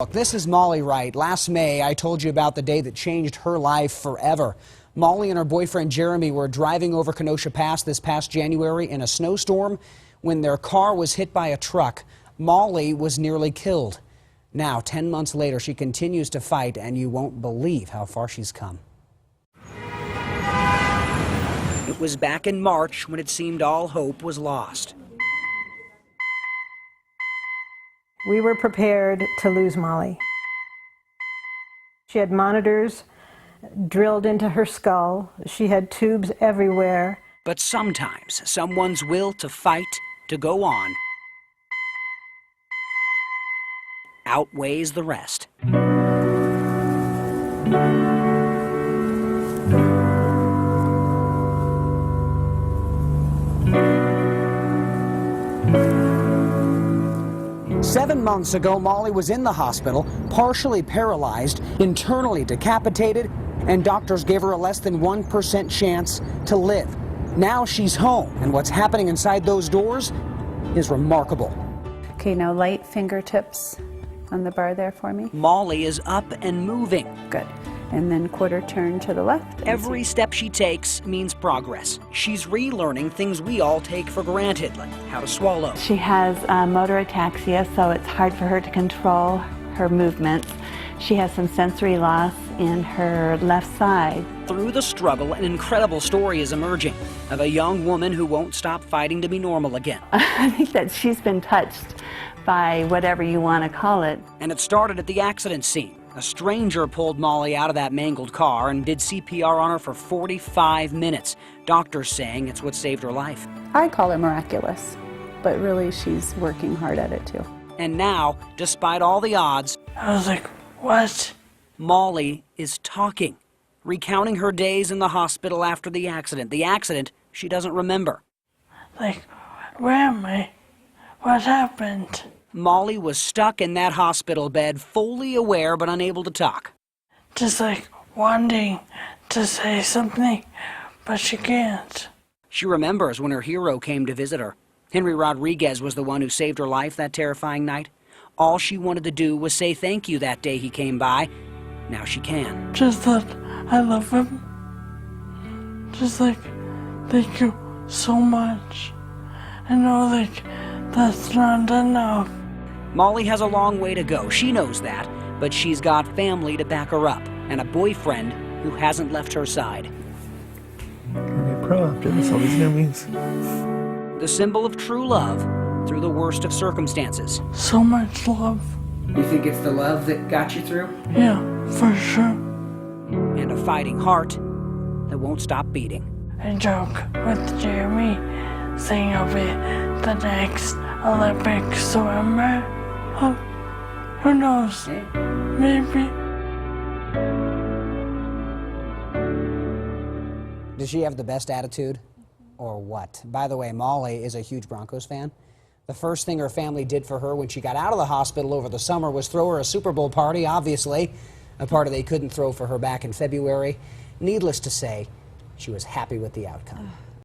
Look, this is Molei Wright. Last May, I told you about the day that changed her life forever. Molly and her boyfriend Jeremy were driving over Kenosha Pass this past January in a snowstorm when their car was hit by a truck. Molly was nearly killed. Now, 10 months later, she continues to fight, and you won't believe how far she's come. It was back in March when it seemed all hope was lost. We were prepared to lose Molly. She had monitors drilled into her skull. She had tubes everywhere. But sometimes someone's will to fight, to go on, outweighs the rest. Seven months ago, Molly was in the hospital, partially paralyzed, internally decapitated, and doctors gave her a less than 1% chance to live. Now she's home, and what's happening inside those doors is remarkable. Okay, now light fingertips on the bar there for me. Molly is up and moving. Good. And then quarter turn to the left. Every step she takes means progress. She's relearning things we all take for granted, like how to swallow. She has motor ataxia, so it's hard for her to control her movements. She has some sensory loss in her left side. Through the struggle, an incredible story is emerging of a young woman who won't stop fighting to be normal again. I think that she's been touched by whatever you want to call it. And it started at the accident scene. A stranger pulled Molly out of that mangled car and did CPR on her for 45 minutes. Doctors saying it's what saved her life. I call her miraculous, but really she's working hard at it too. And now, despite all the odds, I was like, what? Molly is talking, recounting her days in the hospital after the accident. The accident she doesn't remember. Like, where am I? What happened? Molly was stuck in that hospital bed, fully aware but unable to talk. Just like wanting to say something, but she can't. She remembers when her hero came to visit her. Henry Rodriguez was the one who saved her life that terrifying night. All she wanted to do was say thank you that day he came by. Now she can. Just that I love him. Just like, thank you so much. I know, like, that's not enough. Molly has a long way to go. She knows that, but she's got family to back her up and a boyfriend who hasn't left her side. I'm pro after this, all these enemies. The symbol of true love through the worst of circumstances. So much love. You think it's the love that got you through? Yeah, for sure. And a fighting heart that won't stop beating. I joke with Jeremy, saying I'll be the next Olympic swimmer. Oh, who knows? Maybe. Does she have the best attitude? Or what? By the way, Molly is a huge Broncos fan. The first thing her family did for her when she got out of the hospital over the summer was throw her a Super Bowl party, obviously. A party they couldn't throw for her back in February. Needless to say, she was happy with the outcome.